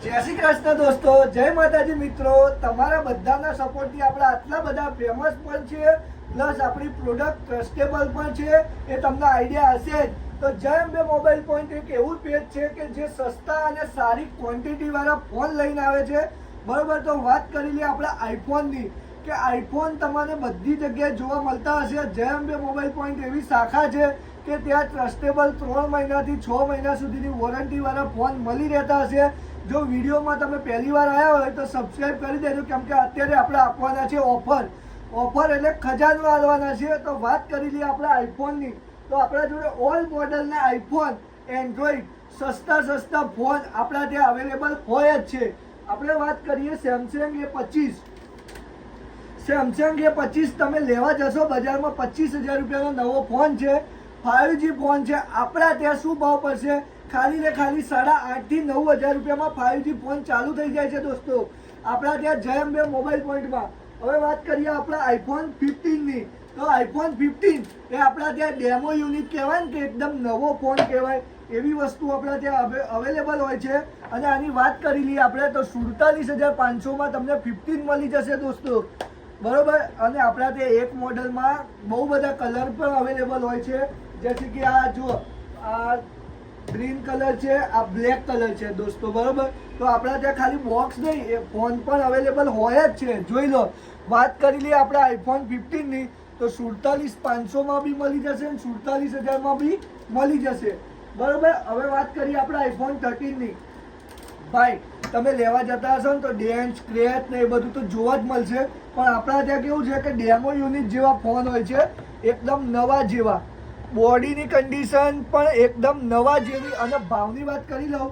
જય શ્રી કૃષ્ણ દોસ્તો, જય માતાજી મિત્રો. તમારા બધાના સપોર્ટથી આપણે આટલા બધા ફેમસ પણ છે, પ્લસ આપણી પ્રોડક્ટ ટ્રસ્ટેબલ પણ છે, એ તમને આઈડિયા હશે જ. તો જય અંબે મોબાઈલ પોઈન્ટ એક એવું પેજ છે કે જે સસ્તા અને સારી ક્વોન્ટિટી વાળા ફોન લઈને આવે છે. બરોબર, તો વાત કરી લઈએ આપણે આઈફોનની કે આઈફોન તમને બધી જગ્યાએ જોવા મળતા હશે. જય અંબે મોબાઈલ પોઈન્ટ એવી શાખા છે કે ત્યાં ટ્રસ્ટેબલ 3 મહિનાથી 6 મહિના સુધીની વોરંટી વાળા ફોન મળી રહેતા હશે. જો વિડીયોમાં તમે પહેલી વાર આવ્યા હોય તો સબસ્ક્રાઇબ કરી દેજો, કેમ કે અત્યારે આપણે આપવાના છે ઓફર એટલે ખજાનો આવવાના છે. તો વાત કરી લઈએ આપણે આઈફોનની, તો આપણા જોડે ઓલ મોડલના આઈફોન એન્ડ્રોઈડ સસ્તા ફોન આપણા ત્યાં અવેલેબલ હોય જ છે. આપણે વાત કરીએ સેમસંગ A25 તમે લેવા જશો બજારમાં 25,000 રૂપિયાનો નવો ફોન છે, 5G ફોન છે. આપણા ત્યાં શું ભાવ પડશે? ખાલી ને ખાલી 8,500 થી 9,000 રૂપિયામાં 5G ફોન ચાલુ થઈ જાય છે દોસ્તો, આપણા ત્યાં જય અંબે મોબાઈલ પોઈન્ટમાં. હવે વાત કરીએ આપણા આઈફોન 15ની, તો આઈફોન 15 એ આપણા ત્યાં ડેમો યુનિટ કહેવાય ને, કે એકદમ નવો ફોન કહેવાય એવી વસ્તુ આપણા ત્યાં અવેલેબલ હોય છે. અને આની વાત કરી લઈએ આપણે તો 47,500માં તમને 15 મળી જશે દોસ્તો, બરોબર. અને આપણા ત્યાં એક મોડલમાં બહુ બધા કલર પણ અવેલેબલ હોય છે, જેથી કે આ જુઓ, આ ગ્રીન કલર છે, આ બ્લેક કલર છે દોસ્તો, બરોબર. તો આપણા ત્યાં ખાલી બોક્સ નહીં, એ ફોન પણ અવેલેબલ હોય જ છે, જોઈ લો. વાત કરી લઈએ આપણે આઈફોન 15ની, તો 47,500માં બી મળી જશે અને 47,000માં બી મળી જશે, બરોબર. હવે વાત કરીએ આપણે આઈફોન 13ની. ભાઈ તમે લેવા જતા હશો ને તો ડેન્ટ સ્ક્રેચ ને એ બધું તો જોવા જ મળશે, પણ આપણા ત્યાં કેવું છે કે ડેમો યુનિટ જેવા ફોન હોય છે, એકદમ નવા જેવા, બોડીની કન્ડિશન પણ એકદમ નવા જેવી. અને ભાવની વાત કરી લઉં,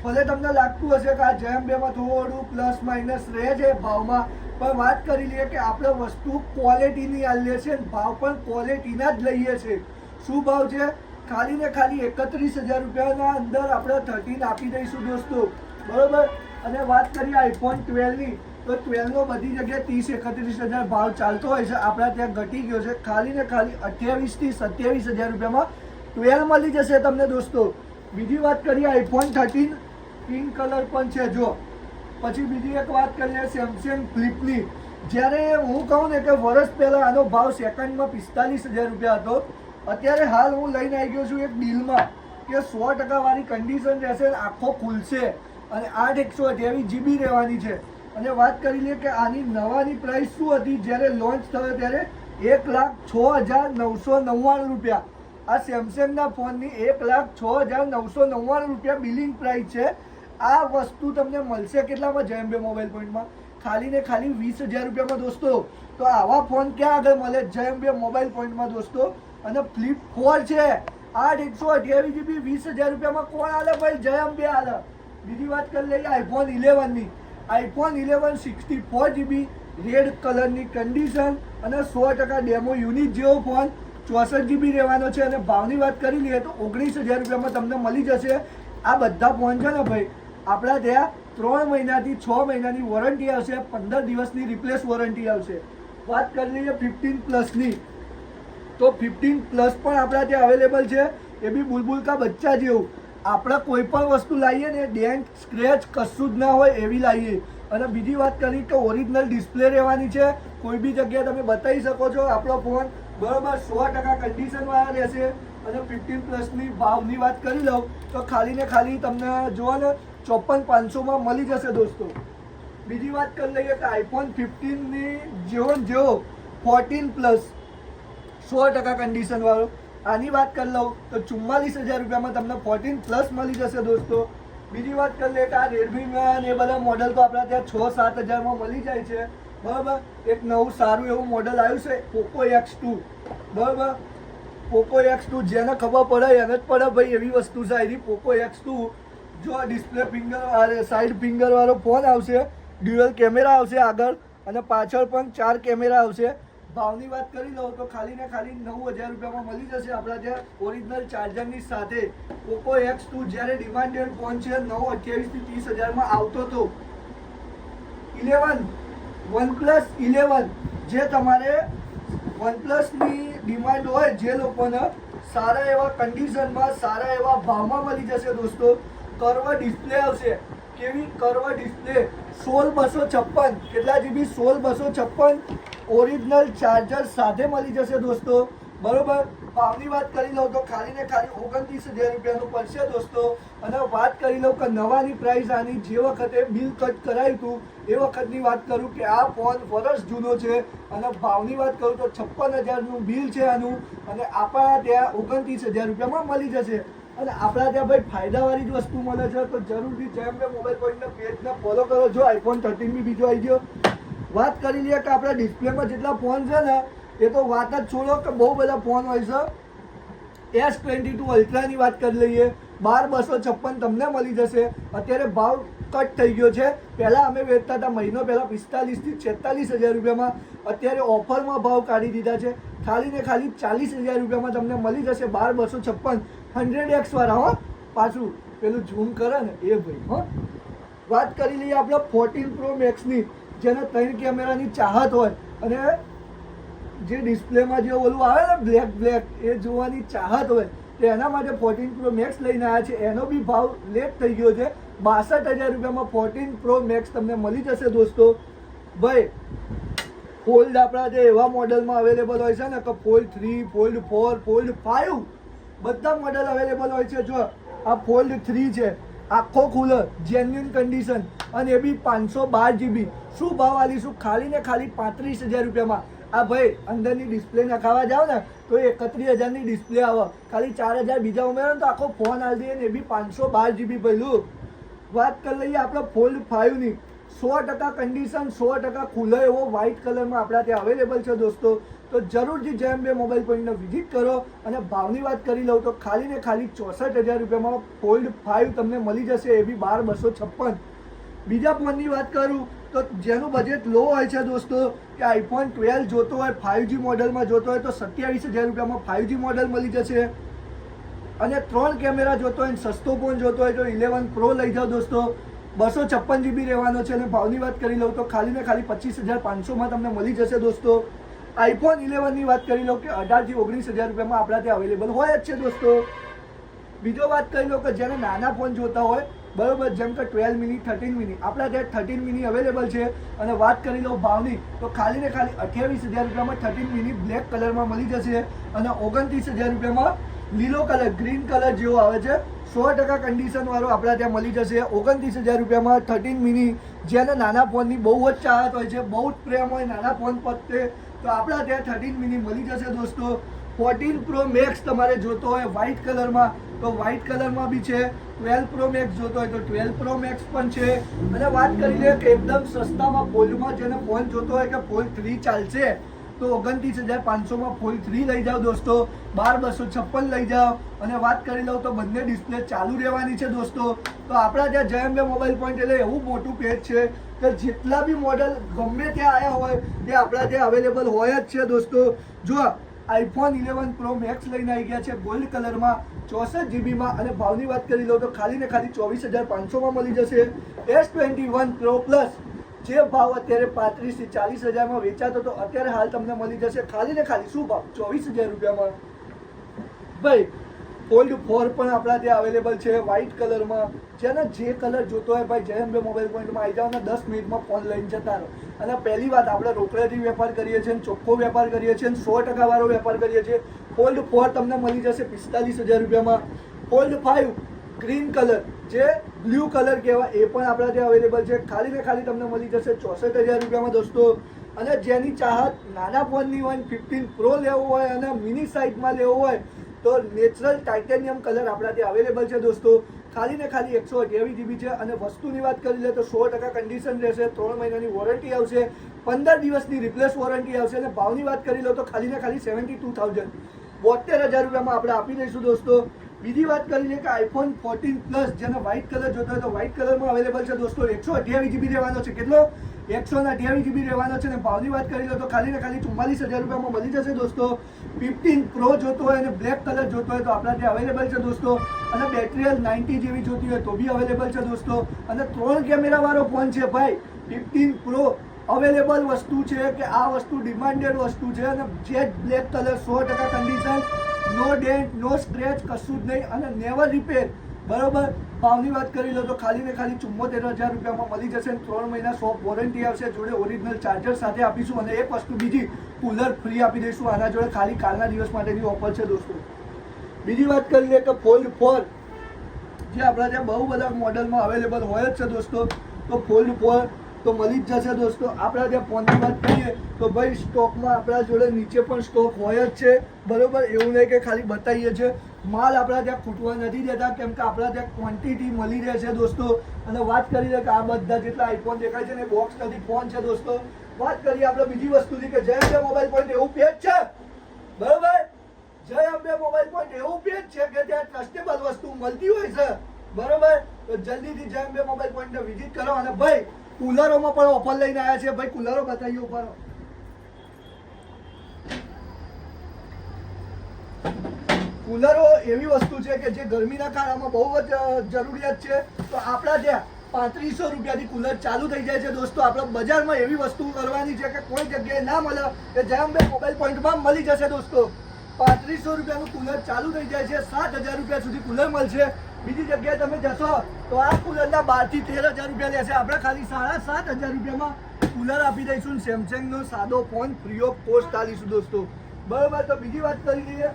ભલે તમને લાગતું હશે કે આ જય અંબેમાં થોડું પ્લસ માઇનસ રહે છે ભાવમાં, પણ વાત કરી લઈએ કે આપણે વસ્તુ ક્વોલિટીની આલીએ છે, ભાવ પણ ક્વોલિટીના જ લઈએ છીએ. શું ભાવ છે? ખાલી ને ખાલી 31,000 રૂપિયાના અંદર આપણે 13 આપી દઈશું દોસ્તો, બરોબર. અને વાત કરીએ આઈફોન 12ની, તો 12નો બધી જગ્યાએ 30-31,000 ભાવ ચાલતો હોય છે, આપણા ત્યાં ઘટી ગયો છે. ખાલી ને ખાલી 28,000 થી 27,000 રૂપિયામાં 12 મળી જશે તમને દોસ્તો. બીજી વાત કરીએ આઈફોન 13 પિંક કલર પણ છે જો. પછી બીજી એક વાત કરીએ સેમસંગ ફ્લિપની. જ્યારે હું કહું ને કે વર્ષ પહેલાં આનો ભાવ સેકન્ડમાં 45,000 રૂપિયા હતો, અત્યારે હાલ હું લઈને આવી ગયો છું એક ડીલમાં કે 100% વાળી કન્ડિશન રહેશે, આખો ખુલશે અને 8/128 GB રહેવાની છે. અને વાત કરી લઈએ કે આની નવાની પ્રાઇસ શું હતી જ્યારે લોન્ચ થયો ત્યારે 1,06,999 રૂપિયા. આ સેમસંગના ફોનની 1,06,999 રૂપિયા બિલિંગ પ્રાઇસ છે. આ વસ્તુ તમને મળશે કેટલામાં? જય અંબે મોબાઈલ પોઈન્ટમાં ખાલી ને ખાલી 20,000 રૂપિયામાં દોસ્તો. તો આવા ફોન ક્યાં આગળ મળે? જય અંબે મોબાઈલ પોઈન્ટમાં દોસ્તો. અને ફ્લિપ 4 છે 8/128 GB 20,000 રૂપિયામાં કોણ આલે ભાઈ? જય અંબે આલે. બીજી વાત કરી લઈએ આઈફોન 11ની. આઈફોન 11 64 GB રેડ કલરની કન્ડિશન અને 100% ડેમો યુનિટ જેવો ફોન, 64 GB રહેવાનો છે. અને ભાવની વાત કરી લઈએ તો 19,000 રૂપિયામાં તમને મળી જશે. આ બધા ફોન છે ને ભાઈ, આપણા ત્યાં 3 મહિનાથી 6 મહિનાની વોરંટી આવશે, 15 દિવસની રિપ્લેસ વોરંટી આવશે. વાત કરી લઈએ 15 પ્લસની, તો 15 પ્લસ પણ આપણા ત્યાં અવેલેબલ છે, એ બી બુલબુલ કા બચ્ચા જેવું. આપણે કોઈ પણ વસ્તુ લાવીએ ને ડેન્ટ સ્ક્રેચ કશું જ ના હોય એવી લાવીએ. અને બીજી વાત કરી કે ઓરિજિનલ ડિસ્પ્લે રહેવાની છે, કોઈ બી જગ્યાએ તમે બતાવી શકો છો આપણો ફોન, બરોબર. 100% કન્ડિશનવાળા રહેશે. અને 15 પ્લસની ભાવની વાત કરી લઉં તો ખાલી ને ખાલી તમને જોવા ને 54,500માં મળી જશે દોસ્તો. બીજી વાત કરી લઈએ કે આઈફોન 15ની જેવો 14 પ્લસ 100% કન્ડિશન વાળો, આની વાત કરી લઉં તો 44,000 રૂપિયામાં તમને 14 પ્લસ મળી જશે દોસ્તો. બીજી વાત કરી લઈએ કે આ રેડમીમાં એ બધા મોડલ તો આપણા ત્યાં 6-7,000માં મળી જાય છે, બરાબર. એક નવું સારું એવું મોડલ આવ્યું છે પોકો X2, બરાબર. પોકો X2 જેને ખબર પડે એને જ પડે ભાઈ, એવી વસ્તુ છે એની પોકો X2. જો ડિસ્પ્લે ફિંગર સાઈડ ફિંગર વાળો ફોન આવશે, ડ્યુઅલ કેમેરા આવશે આગળ અને પાછળ પણ 4 કેમેરા આવશે. ભાવની વાત કરી લો તો ખાલી ને ખાલી 9,000 રૂપિયામાં મળી જશે આપણા ત્યાં ઓરિજિનલ ચાર્જરની સાથે. પોકો X2 જ્યારે ડિમાન્ડેડ ફોન છે 9,28,000 થી 30,000માં આવતો હતો. 11 OnePlus 11, જે તમારે OnePlusની ડિમાન્ડ હોય જે લોકોને, સારા એવા કન્ડિશનમાં સારા એવા ભાવમાં મળી જશે દોસ્તો. કર્વ ડિસ્પ્લે આવશે, કેવી કર્વ ડિસ્પ્લે 16,256 કેટલા જીબી 16,256 ઓરિજિનલ ચાર્જર સાથે મળી જશે દોસ્તો, બરોબર. ભાવની વાત કરી લઉં તો ખાલી ને ખાલી 29,000 રૂપિયાનું પડશે દોસ્તો. અને વાત કરી લઉં કે નવાની પ્રાઇસ આની જે વખતે બિલ કટ કરાયું હતું એ વખતની વાત કરું કે આ ફોન વર્ષ જૂનો છે અને ભાવની વાત કરું તો 56,000નું બિલ છે આનું અને આપણા ત્યાં 29,000 રૂપિયામાં મળી જશે. અને આપણા ત્યાં ભાઈ ફાયદાવાળી જ વસ્તુ મળે છે તો જરૂરથી જેમ કે મોબાઈલ પોઈન્ટના પેજને ફોલો કરો. જો iPhone 13 બી બીજો આવી ગયો. વાત કરી લઈએ કે આપણા ડિસ્પ્લેમાં જેટલા ફોન છે ને એ તો વાત જ છોડો કે બહુ બધા ફોન હોય છે. S22 અલ્ટ્રાની વાત કરી લઈએ 12,256 તમને મળી જશે. અત્યારે ભાવ કટ થઈ ગયો છે. પહેલાં અમે વેચતા હતા મહિનો પહેલાં 45,000 થી 46,000 રૂપિયામાં. અત્યારે ઓફરમાં ભાવ કાઢી દીધા છે. ખાલી ને ખાલી 40,000 રૂપિયામાં તમને મળી જશે 12,256 100X વાળા. હો પાછું પેલું ઝૂમ કરે ને એ ભાઈ. હો વાત કરી લઈએ આપણે 14 Pro Maxની, જેને 3 કેમેરાની ચાહત હોય અને જે ડિસ્પ્લેમાં જે ઓલું આવે ને બ્લેક એ જોવાની ચાહત હોય તો એના માટે 14 Pro Max લઈને આવ્યા છે. એનો બી ભાવ લેટ થઈ ગયો છે. 62,000 રૂપિયામાં 14 Pro Max તમને મળી જશે દોસ્તો. ભાઈ ફોલ્ડ આપણા જે એવા મોડલમાં અવેલેબલ હોય છે ને કે ફોલ્ડ 3, ફોલ્ડ 4, ફોલ્ડ 5 બધા મોડલ અવેલેબલ હોય છે. જો આ ફોલ્ડ 3 છે, આખો ખુલ્લો, જેન્યુઅન કન્ડિશન અને એ બી 512 GB. શું ભાવ આલીશું? ખાલી ને ખાલી 35,000 રૂપિયામાં. આ ભાઈ અંદરની ડિસ્પ્લે નખાવા જાવ ને તો 31,000ની ડિસ્પ્લે આવે. ખાલી 4,000 બીજા ઉમેરો તો આખો ફોન આવી દઈએ ને એ બી 512 GB પહેલું. વાત કરી લઈએ આપણે ફોલ્ડ 5ની 100% કન્ડિશન, 100% ખુલ્લો એવો વ્હાઇટ કલરમાં આપણા ત્યાં અવેલેબલ છે દોસ્તો. તો જરૂરથી જેમ બે મોબાઈલ પોઈન્ટને વિઝિટ કરો. અને ભાવની વાત કરી લઉં તો ખાલી ને ખાલી 64,000 રૂપિયામાં ફોલ્ડ 5 તમને મળી જશે, એ બી 12,256. બીજા ફોનની વાત કરું તો જેનું બજેટ લો હોય છે દોસ્તો, કે iPhone 12 જોતો હોય 5G મોડલમાં જોતો હોય તો 27,000 રૂપિયામાં 5G મોડલ મળી જશે. અને 3 કેમેરા જોતો હોય સસ્તો ફોન જોતો હોય તો 11 Pro લઈ જાઓ દોસ્તો. 256 GB રહેવાનો છે. અને ભાવની વાત કરી લઉં તો ખાલી ને ખાલી 25,500માં તમને મળી જશે દોસ્તો. iPhone 11ની વાત કરી લો કે 18,000 થી 19,000 રૂપિયામાં આપણા ત્યાં અવેલેબલ હોય જ છે દોસ્તો. બીજો વાત કરી લો કે જેને નાના ફોન જોતા હોય, બરોબર, જેમ કે 12 મિની, 13 મિની, આપણા ત્યાં 13 મિની અવેલેબલ છે. અને વાત કરી લો ભાવની તો ખાલી ને ખાલી 28,000 રૂપિયામાં 13 મિની બ્લેક કલરમાં મળી જશે. અને 29,000 રૂપિયામાં લીલો કલર, ગ્રીન કલર જેવો આવે છે, 100% કન્ડિશન વાળો આપણા ત્યાં મળી જશે. 29,000 રૂપિયામાં 13 મિની. જેને નાના ફોનની બહુ જ ચાહત હોય છે, બહુ જ પ્રેમ હોય નાના ફોન પ્રત્યે, તો આપણા ત્યાં 13 મિની મળી જશે દોસ્તો. 14 Pro Max તમારે જોતો હોય વ્હાઇટ કલરમાં તો વ્હાઇટ કલરમાં બી છે. 12 Pro Max જોતો હોય તો 12 Pro Max પણ છે. અને વાત કરી લે કે એકદમ સસ્તામાં ફોલ્ડમાં જેને ફોન જોતો હોય કે ફોલ્ડ 3 ચાલશે તો 29,500માં ફોલ્ડ 3 લઈ જાઓ દોસ્તો. 12,256 લઈ જાઓ. અને વાત કરી લઉં તો બંને ડિસ્પ્લે ચાલુ રહેવાની છે દોસ્તો. તો આપણા ત્યાં જેમ બે મોબાઈલ પોઈન્ટ એટલે એવું મોટું પેજ છે કે જેટલા બી મોડલ ગમે ત્યાં આવ્યા હોય તે આપણા ત્યાં અવેલેબલ હોય જ છે દોસ્તો. જો iPhone 11 Pro Max લઈને આવી ગયા છે ગોલ્ડ કલરમાં 64 GBમાં. અને ભાવની વાત કરી લો તો ખાલી ને ખાલી 24,500માં મળી જશે. S21 Pro Plus જે ભાવ અત્યારે 35,000 થી 40,000માં વેચાતો તો અત્યારે હાલ તમને મળી જશે ખાલી ને ખાલી શું ભાવ 24,000 રૂપિયામાં. ભાઈ ફોલ્ડ 4 પણ આપણા ત્યાં અવેલેબલ છે વ્હાઇટ કલરમાં. જેને જે કલર જોતો હોય ભાઈ જેમ બે મોબાઈલ પોઈન્ટમાં આવી જાઓ ને 10 મિનિટમાં ફોન લઈને જતા રહો. અને પહેલી વાત આપણે રોકડેથી વેપાર કરીએ છીએ, ચોખ્ખો વેપાર કરીએ છીએ, 100% વાળો વેપાર કરીએ છીએ. ફોલ્ડ 4 તમને મળી જશે 45,000 રૂપિયામાં. ફોલ્ડ 5 ગ્રીન કલર જે બ્લુ કલર કહેવાય એ પણ આપણા ત્યાં અવેલેબલ છે. ખાલી ને ખાલી તમને મળી જશે 64,000 રૂપિયામાં દોસ્તો. અને જેની ચાહત નાના ફોનની હોય 15 Pro લેવો હોય અને મિની સાઇઝમાં લેવો હોય તો નેચરલ ટાઇટેનિયમ કલર આપણા ત્યાં અવેલેબલ છે દોસ્તો. ખાલી ને ખાલી 128 GB છે. અને વસ્તુની વાત કરી લે તો 100% કન્ડિશન રહેશે, 3 મહિનાની વોરંટી આવશે, 15 દિવસની રિપ્લેસ વોરંટી આવશે. અને ભાવની વાત કરી લો તો ખાલી ને ખાલી 72,000 72,000 રૂપિયામાં આપણે આપી દઈશું દોસ્તો. બીજી વાત કરી લે કે iPhone 14 Plus જેને વ્હાઇટ કલર જોતો હોય તો વ્હાઇટ કલરમાં અવેલેબલ છે દોસ્તો. 128 GB રહેવાનો છે. કેટલો? 128 GB રહેવાનો છે. અને ભાવની વાત કરી લો તો ખાલી ને ખાલી 44,000 રૂપિયામાં મળી જશે દોસ્તો. 15 Pro જોતો હોય અને બ્લેક કલર જોતો હોય તો આપણા ત્યાં અવેલેબલ છે દોસ્તો. અને બેટરી હેલ્થ 90 જેવી જોતી હોય તો બી અવેલેબલ છે દોસ્તો. અને 3 કેમેરા વાળો ફોન છે ભાઈ 15 Pro અવેલેબલ વસ્તુ છે કે આ વસ્તુ ડિમાન્ડેડ વસ્તુ છે. અને જેટ બ્લેક કલર 100% કન્ડિશન, નો ડેન્ટ, નો સ્ક્રેચ, કશું જ નહીં. અને નેવર રિપેર, બરોબર. ભાવની વાત કરી લો તો ખાલી ને ખાલી 74,000 રૂપિયામાં મળી જશે. 3 મહિના શોપ વોરંટી આવશે, જોડે ઓરિજિનલ ચાર્જર સાથે આપીશું અને એક વસ્તુ બીજી કુલર ફ્રી આપી દઈશું આના જોડે. ખાલી કાલના દિવસ માટેની ઓફર છે દોસ્તો. બીજી વાત કરી લે કે ફોલ્ડ 4 જે આપણા ત્યાં બહુ બધા મોડલમાં અવેલેબલ હોય જ છે દોસ્તો. તો ફોલ્ડ 4 તો મળી જ જશે દોસ્તો. આપણા ત્યાં ફોનની વાત કરીએ તો ભાઈ સ્ટોકમાં આપણા જોડે નીચે પણ સ્ટોક હોય જ છે, બરોબર. એવું નહીં કે ખાલી બતાવીએ છીએ, માલ આપણા ત્યાં ખૂટવા નથી દેતા, કેમ કે આપણા ત્યાં ક્વોન્ટિટી મળી રહે છે દોસ્તો. અને વાત કરીએ કે આ બધા જેટલા આઈફોન દેખાય છે ને બોક્સ નથી, ફોન છે દોસ્તો. વાત કરીએ આપણે બીજી વસ્તુની કે જય અંબે મોબાઈલ પોઈન્ટ એવું પેજ છે, બરોબર. જય અંબે મોબાઈલ પોઈન્ટ એવું પેજ છે કે ત્યાં ટ્રસ્ટેબલ વસ્તુ મળતી હોય છે, બરોબર. તો જલ્દીથી જય અંબે મોબાઈલ પોઈન્ટને વિઝિટ કરો. અને ભાઈ કુલરોમાં પણ ઓફર લઈને આવ્યા છે. ભાઈ કુલરો બતાવીએ ઉપર. કુલરો એવી વસ્તુ છે કે જે ગરમીના કાળમાં બહુ જ જરૂરિયાત છે. તો આપણા ત્યાં 3500 રૂપિયાથી કુલર ચાલુ થઈ જાય છે દોસ્તો. આપણે બજારમાં એવી વસ્તુ કરવાની છે કે કોઈ જગ્યાએ ના મળે કે જય અંબે મોબાઈલ પોઈન્ટમાં મળી જશે દોસ્તો. 3500 રૂપિયાનું કુલર ચાલુ થઈ જાય છે, 7,000 રૂપિયા સુધી કુલર મળશે. બીજી જગ્યાએ તમે જશો તો આ કુલરના 12,000 થી 13,000 રૂપિયા લેશે. આપણે ખાલી 7,500 રૂપિયામાં કુલર આપી દઈશું. સેમસંગનો સાદો ફોન ફ્રી ઓફ કોસ્ટ આલીશું દોસ્તો, બરોબર. તો બીજી વાત કરી લઈએ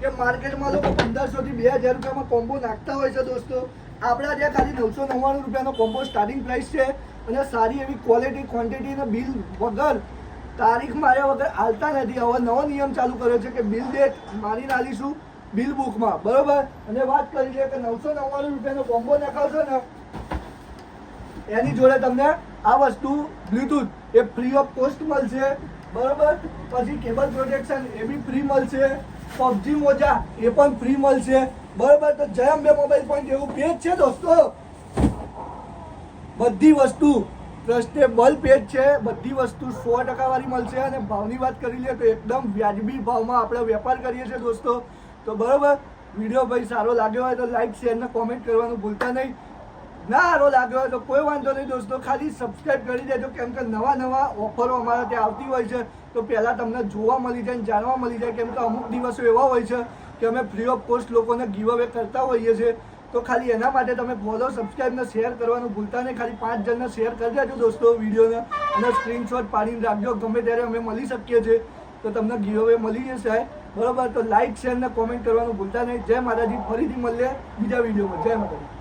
કે માર્કેટમાં લોકો 1,500 થી 2,000 રૂપિયામાં કોમ્બો નાખતા હોય છે દોસ્તો. આપણા ત્યાં ખાલી 999 રૂપિયાનો કોમ્બો સ્ટાર્ટિંગ પ્રાઇસ છે. અને સારી એવી ક્વોલિટી ક્વોન્ટિટી અને બિલ વગર તારીખ માર્યા વગર હાલતા નથી. હવે નવો નિયમ ચાલુ કર્યો છે કે બિલ ડેટ મારીને આલીશું બિલ બુકમાં, બરોબર. અને વાત કરી લે કે 999 રૂપિયાનો કોમ્બો નાખાવશો ને એની જોડે તમને આ વસ્તુ Bluetooth A free of cost મળશે, બરોબર. પછી કેબલ પ્રોટેક્શન એ બી ફ્રી મળશે. પબજી મોજા એ પણ ફ્રી મળશે, બરોબર. તો જય અંબે મોબાઈલ પોઈન્ટ એવું પેજ છે દોસ્તો. બધી વસ્તુ ટ્રસ્ટેબલ પેજ છે, બધી વસ્તુ 100% વાળી મળશે. અને ભાવની વાત કરી લે તો એકદમ વ્યાજબી ભાવમાં આપણે વેપાર કરીએ છીએ દોસ્તો. તો બરોબર, વિડીયો ભાઈ સારો લાગ્યો હોય તો લાઈક શેર ને કોમેન્ટ કરવાનું ભૂલતા નહીં. ના સારો લાગ્યો હોય તો કોઈ વાંધો નહીં દોસ્તો, ખાલી સબસ્ક્રાઈબ કરી દેજો, કેમ કે નવા ઓફરો અમારા ત્યાં આવતી હોય છે. તો પહેલાં તમને જોવા મળી જાય, જાણવા મળી જાય, કેમ કે અમુક દિવસો એવા હોય છે કે અમે ફ્રી ઓફ કોસ્ટ લોકોને ગીવ અવે કરતા હોઈએ છીએ. તો ખાલી એના માટે તમે ફોલો સબસ્ક્રાઈબ ને શેર કરવાનું ભૂલતા નહીં. ખાલી 5 જણને શેર કરી દેજો દોસ્તો વિડીયોને, અને સ્ક્રીનશોટ પાડીને રાખજો. ગમે ત્યારે અમે મળી શકીએ છીએ તો તમને ગીવ અવે મળી જશે, બરોબર. તો લાઈક શેર ને કોમેન્ટ કરવાનું ભૂલતા નહીં. જય માતાજી. ફરીથી મળીએ બીજા વિડીયોમાં. જય માતાજી.